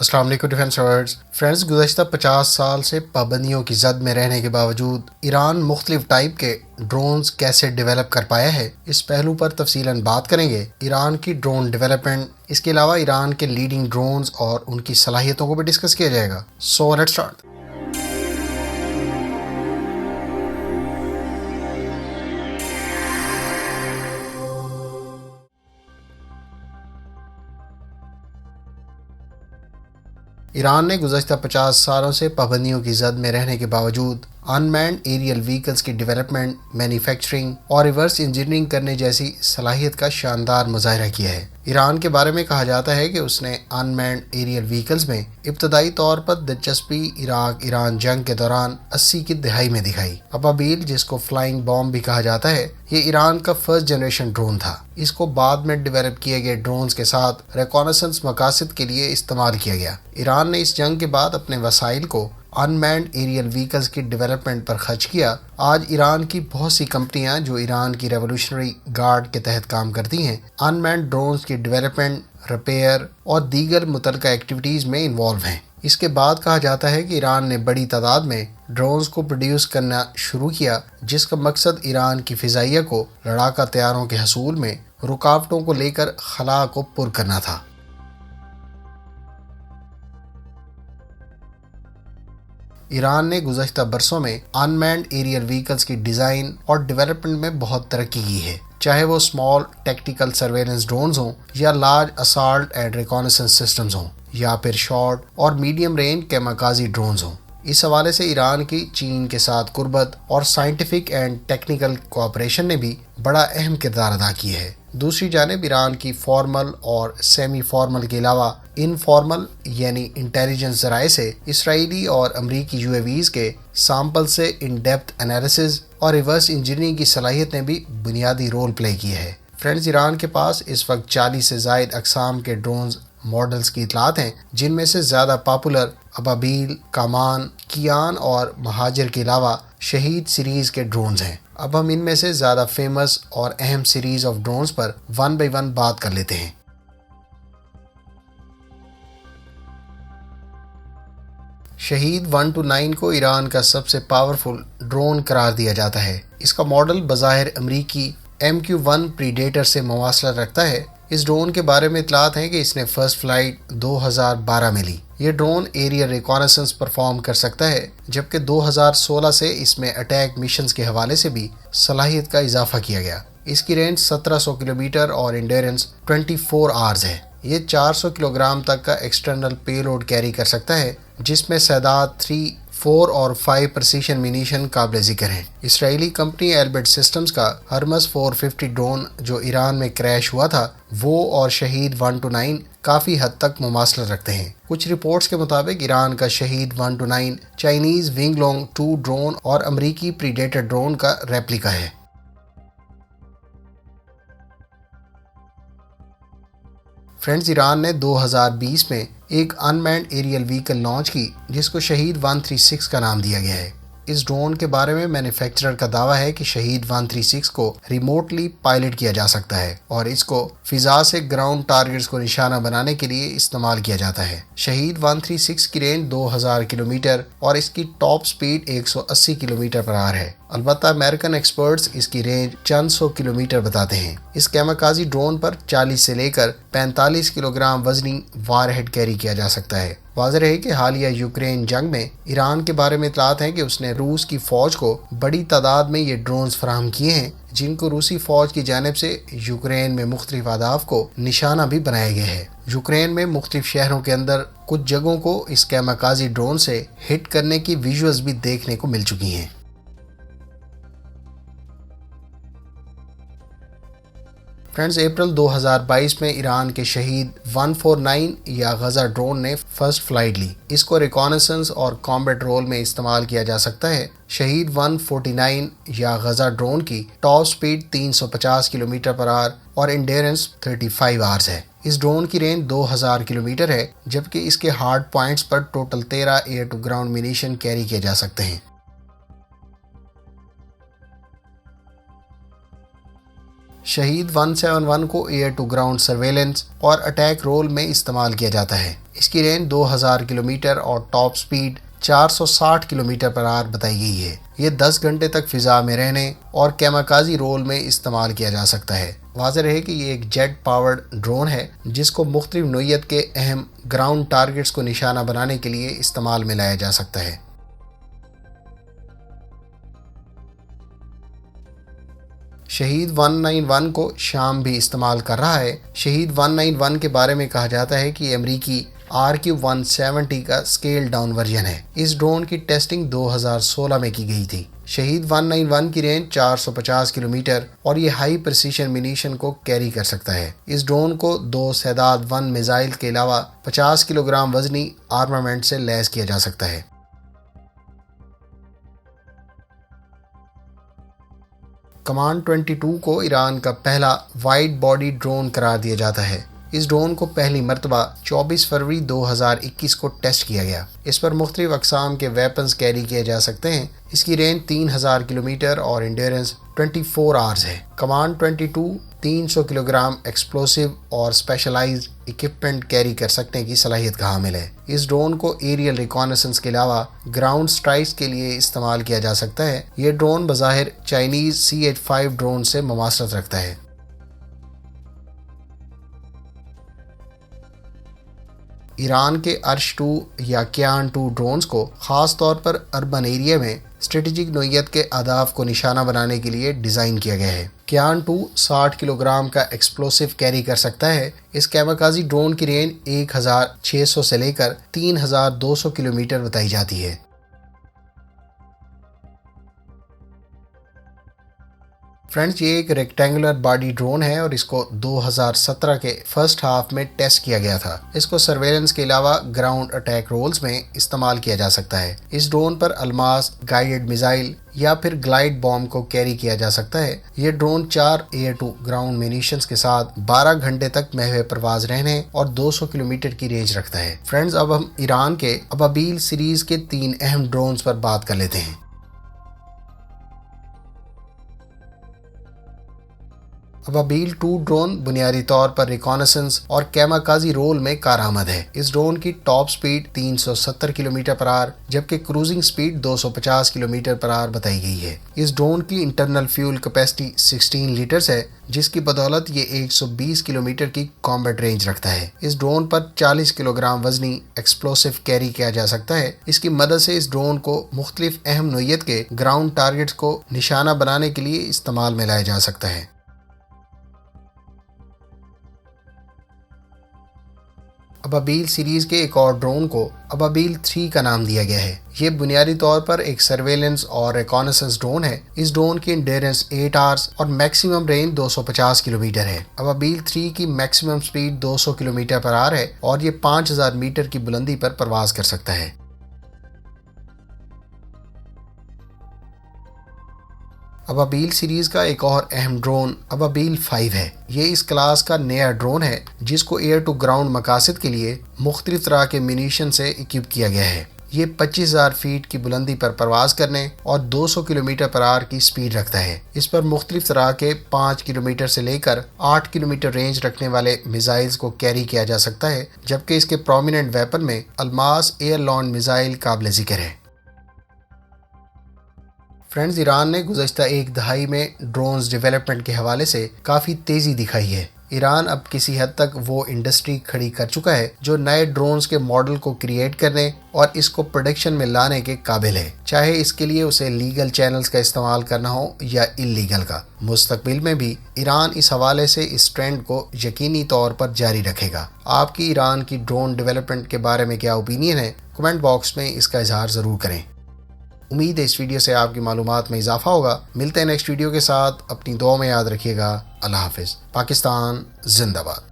السلام علیکم defence lovers friends, گزشتہ 50 سال سے پابندیوں کی زد میں رہنے کے باوجود ایران مختلف ٹائپ کے ڈرونز کیسے ڈیولپ کر پایا ہے، اس پہلو پر تفصیلاً بات کریں گے۔ ایران کی ڈرون ڈیولپمنٹ، اس کے علاوہ ایران کے لیڈنگ ڈرونز اور ان کی صلاحیتوں کو بھی ڈسکس کیا جائے گا۔ So let's start. ایران نے گزشتہ 50 سالوں سے پابندیوں کی زد میں رہنے کے باوجود ان مینڈ ایریل وہیکلز کی ڈیولپمنٹ، مینوفیکچرنگ اور ریورس انجینئرنگ کرنے جیسی صلاحیت کا شاندار مظاہرہ کیا ہے۔ ایران کے بارے میں کہا جاتا ہے کہ اس نے ان مینڈ ایریل وہیکلز میں ابتدائی طور پر دلچسپی عراق ایران جنگ کے دوران 80 کی دہائی میں دکھائی۔ ابابیل، جس کو فلائنگ بام بھی کہا جاتا ہے، یہ ایران کا فرسٹ جنریشن ڈرون تھا۔ اس کو بعد میں ڈیولپ کیے گئے ڈرونز کے ساتھ ریکونیسنس مقاصد کے لیے استعمال کیا گیا۔ ایران نے اس جنگ کے بعد اپنے وسائل کو ان مینڈ ایریل وہیکلز کی ڈیولپمنٹ پر خرچ کیا۔ آج ایران کی بہت سی کمپنیاں جو ایران کی ریولوشنری گارڈ کے تحت کام کرتی ہیں، ان مینڈ ڈرونز کی ڈیولپمنٹ، ریپیئر اور دیگر متعلقہ ایکٹیویٹیز میں انوالو ہیں۔ اس کے بعد کہا جاتا ہے کہ ایران نے بڑی تعداد میں ڈرونز کو پروڈیوس کرنا شروع کیا، جس کا مقصد ایران کی فضائیہ کو لڑاکا طیاروں کے حصول میں رکاوٹوں کو لے کر خلا کو پر کرنا تھا۔ ایران نے گزشتہ برسوں میں ان مینڈ ایریل وہیکلز کی ڈیزائن اور ڈیولپمنٹ میں بہت ترقی کی ہے، چاہے وہ اسمال ٹیکٹیکل سرویلنس ڈرونز ہوں یا لارج اسالٹ اینڈ ریکونیسنس سسٹمز ہوں، یا پھر شارٹ اور میڈیم رینج کیماکازی ڈرونز ہوں۔ اس حوالے سے ایران کی چین کے ساتھ قربت اور سائنٹیفک اینڈ ٹیکنیکل کوآپریشن نے بھی بڑا اہم کردار ادا کیا ہے۔ دوسری جانب ایران کی فارمل اور سیمی فارمل کے علاوہ انفارمل یعنی انٹیلیجنس ذرائع سے اسرائیلی اور امریکی یو اے ویز کے سیمپل سے ان ڈیپتھ انالیسز اور ریورس انجینئرنگ کی صلاحیت نے بھی بنیادی رول پلے کیا ہے۔ فرینڈز، ایران کے پاس اس وقت 40 سے زائد اقسام کے ڈرونز ماڈلز کی اطلاعات ہیں، جن میں سے زیادہ پاپولر ابابیل، کامان، کیان اور مہاجر کے علاوہ شہید سیریز کے ڈرونز ہیں۔ اب ہم ان میں سے زیادہ فیمس اور اہم series of drones per one by one بات کر لیتے ہیں۔ شہید 1-9 کو ایران کا سب سے پاورفل ڈرون قرار دیا جاتا ہے۔ اس کا ماڈل بظاہر امریکی MQ-1 پریڈیٹر سے مواصلت رکھتا ہے۔ اس ڈرون کے بارے میں اطلاعات ہیں کہ اس نے فرسٹ فلائٹ 2012 میں لی۔ یہ ڈرون ایریل ریکونیسنس پرفارم کر سکتا ہے، جبکہ 2016 سے اس میں اٹیک مشنز کے حوالے سے بھی صلاحیت کا اضافہ کیا گیا۔ اس کی رینج 1700 کلومیٹر اور انڈیورنس 24 آورز ہے۔ یہ 400 کلوگرام تک کا ایکسٹرنل پے لوڈ کیری کر سکتا ہے، جس میں سیدات 3، 4 اور 5 پرسیشن منیشن قابل ذکر ہیں۔ اسرائیلی کمپنی ایلبٹ سسٹمز کا ہرمس 450 ڈرون جو ایران میں کریش ہوا تھا، وہ اور شہید 1-9 کافی حد تک مماثلت رکھتے ہیں۔ کچھ رپورٹس کے مطابق ایران کا شہید 1-9 چائنیز ونگ لانگ 2 ڈرون اور امریکی پریڈیٹر ڈرون کا ریپلیکا ہے۔ فرینڈز، ایران نے 2020 میں ایک ان مینڈ ایریل وہیکل لانچ کی، جس کو شہید 136 کا نام دیا گیا ہے۔ اس ڈرون کے بارے میں مینوفیکچرر کا دعویٰ ہے کہ شہید 136 کو ریموٹلی پائلٹ کیا جا سکتا ہے اور اس کو فضا سے گراؤنڈ ٹارگٹس کو نشانہ بنانے کے لیے استعمال کیا جاتا ہے۔ شہید 136 کی رینج 2000 کلومیٹر اور اس کی ٹاپ سپیڈ 180 کلومیٹر پر آور ہے۔ البتہ امریکن ایکسپرٹس اس کی رینج چند سو کلومیٹر بتاتے ہیں۔ اس کیماکازی ڈرون پر 40 سے لے کر 45 کلوگرام وزنی وار ہیڈ کیری کیا جا سکتا ہے۔ واضح ہے کہ حالیہ یوکرین جنگ میں ایران کے بارے میں اطلاعات ہیں کہ اس نے روس کی فوج کو بڑی تعداد میں یہ ڈرونز فراہم کیے ہیں، جن کو روسی فوج کی جانب سے یوکرین میں مختلف اہداف کو نشانہ بھی بنایا گیا ہے۔ یوکرین میں مختلف شہروں کے اندر کچھ جگہوں کو اس کیماکازی ڈرون سے ہٹ کرنے کی ویژولز بھی دیکھنے کو مل چکی ہیں۔ فرینڈز، اپریل 2022 میں ایران کے شہید 149 یا غزہ ڈرون نے فرسٹ فلائٹ لی۔ اس کو ریکونیسنس اور کامبیٹ رول میں استعمال کیا جا سکتا ہے۔ شہید 149 یا غزہ ڈرون کی top speed 350 kilometre per hour اور انڈیورنس 35 آورز ہے۔ اس ڈرون کی رینج 2000 کلومیٹر ہے، جبکہ اس کے ہارڈ پوائنٹس پر total 13 air to ground munition carry کیے جا سکتے ہیں۔ شہید 171 کو ایئر ٹو گراؤنڈ سرویلنس اور اٹیک رول میں استعمال کیا جاتا ہے۔ اس کی رینج 2000 کلومیٹر اور top speed 460 kilometre per hour بتائی گئی ہے۔ یہ 10 گھنٹے تک فضا میں رہنے اور کیماکازی رول میں استعمال کیا جا سکتا ہے۔ واضح رہے کہ یہ ایک جیٹ پاورڈ ڈرون ہے جس کو مختلف نوعیت کے اہم گراؤنڈ ٹارگٹس کو نشانہ بنانے کے لیے استعمال میں لایا جا سکتا ہے۔ شہید 191 کو شام بھی استعمال کر رہا ہے۔ شہید 191 کے بارے میں کہا جاتا ہے کہ امریکی RQ-170 کا اسکیل ڈاؤن ورژن ہے۔ اس ڈرون کی ٹیسٹنگ 2016 میں کی گئی تھی۔ شہید 191 کی رینج 450 کلومیٹر اور یہ ہائی پریسیشن منیشن کو کیری کر سکتا ہے۔ اس ڈرون کو 2 سیداد 1 میزائل کے علاوہ 50 کلو گرام وزنی آرمامنٹ سے لیس کیا جا سکتا ہے۔ کمانڈ 22 کو ایران کا پہلا وائڈ باڈی ڈرون قرار دیا جاتا ہے۔ اس ڈرون کو پہلی مرتبہ 24 فروری 2021 کو ٹیسٹ کیا گیا۔ اس پر مختلف اقسام کے ویپنز کیری کیے جا سکتے ہیں۔ اس کی رینج 3000 کلومیٹر اور انڈیورنس 24 آورز ہے۔ کمانڈ 22 300 کلو گرام ایکسپلوسیو اور اسپیشلائزڈ اکوپمنٹ کیری کر سکنے کی صلاحیت کا حامل ہے۔ اس ڈرون کو ایریل ریکانیسنس کے علاوہ گراؤنڈ سٹرائکس کے لیے استعمال کیا جا سکتا ہے۔ یہ ڈرون بظاہر چائنیز C-85 ڈرون سے مماثلت رکھتا ہے۔ ایران کے ارش 2 یا کیان 2 ڈرونز کو خاص طور پر اربن ایریا میں اسٹریٹجک نوعیت کے اہداف کو نشانہ بنانے کے لیے ڈیزائن کیا گیا ہے۔ کیان 2 60 کلو گرام کا ایکسپلوسیو کیری کر سکتا ہے۔ اس کیماکازی ڈرون کی رینج 1600 سے لے کر 3200 کلومیٹر بتائی جاتی ہے۔ فرینڈز، یہ ایک ریکٹینگولر باڈی ڈرون ہے اور اس کو 2017 کے فرسٹ ہاف میں ٹیسٹ کیا گیا تھا۔ اس کو سرویلنس کے علاوہ گراؤنڈ اٹیک رولز میں استعمال کیا جا سکتا ہے۔ اس ڈرون پر الماس گائیڈڈ میزائل یا پھر گلائیڈ بام کو کیری کیا جا سکتا ہے۔ یہ ڈرون 4 ایئر ٹو گراؤنڈ مینیشنز کے ساتھ 12 گھنٹے تک محو پرواز رہنے اور 200 کلومیٹر کی رینج رکھتا ہے۔ فرینڈز، اب ہم ایران کے ابابیل سیریز کے 3 اہم ڈرونز پر بات کر لیتے ہیں۔ ابابیل 2 ڈرون بنیادی طور پر ریکانیسنس اور کیماکازی رول میں کارآمد ہے۔ اس ڈرون کی ٹاپ سپیڈ 370 کلومیٹر پر آور جبکہ cruising speed 250 kilometre per hour بتائی گئی ہے۔ اس ڈرون کی انٹرنل فیول کیپیسٹی 16 لیٹرز ہے جس کی بدولت یہ 120 کلومیٹر کی کامبیٹ رینج رکھتا ہے۔ اس ڈرون پر 40 کلو گرام وزنی ایکسپلوسیو کیری کیا جا سکتا ہے۔ اس کی مدد سے اس ڈرون کو مختلف اہم نوعیت کے گراؤنڈ ٹارگٹس کو نشانہ بنانے کے لیے استعمال میں لایا جا سکتا ہے۔ ابابیل سیریز کے ایک اور ڈرون کو ابابیل 3 کا نام دیا گیا ہے۔ یہ بنیادی طور پر ایک سرویلنس اور ریکانیسنس ڈرون ہے۔ اس ڈرون کی انڈیورنس 8 آورز اور میکسیمم رینج 250 کلومیٹر ہے۔ ابابیل 3 کی میکسیمم سپیڈ 200 کلومیٹر پر آور ہے اور یہ 5000 میٹر کی بلندی پر پرواز کر سکتا ہے۔ ابابیل سیریز کا ایک اور اہم ڈرون ابابیل 5 ہے۔ یہ اس کلاس کا نیا ڈرون ہے جس کو ایئر ٹو گراؤنڈ مقاصد کے لیے مختلف طرح کے منیشن سے اکوپ کیا گیا ہے۔ یہ 25000 فیٹ کی بلندی پر پرواز کرنے اور 200 کلومیٹر پر آور کی سپیڈ رکھتا ہے۔ اس پر مختلف طرح کے 5 کلومیٹر سے لے کر 8 کلومیٹر رینج رکھنے والے میزائلز کو کیری کیا جا سکتا ہے جبکہ اس کے پرومیننٹ ویپن میں الماس ایئر لانڈ میزائل قابل ذکر ہے۔ فرینڈز، ایران نے گزشتہ ایک دہائی میں ڈرونز ڈیولپمنٹ کے حوالے سے کافی تیزی دکھائی ہے۔ ایران اب کسی حد تک وہ انڈسٹری کھڑی کر چکا ہے جو نئے ڈرونز کے ماڈل کو کریٹ کرنے اور اس کو پروڈکشن میں لانے کے قابل ہے، چاہے اس کے لیے اسے لیگل چینلز کا استعمال کرنا ہو یا انلیگل کا۔ مستقبل میں بھی ایران اس حوالے سے اس ٹرینڈ کو یقینی طور پر جاری رکھے گا۔ آپ کی ایران کی ڈرون ڈیولپمنٹ کے بارے میں کیا اوپینین ہے؟ کمنٹ باکس میں اس کا اظہار ضرور کریں۔ امید ہے اس ویڈیو سے آپ کی معلومات میں اضافہ ہوگا۔ ملتے ہیں نیکسٹ ویڈیو کے ساتھ، اپنی دعا میں یاد رکھیے گا۔ اللہ حافظ۔ پاکستان زندہ باد۔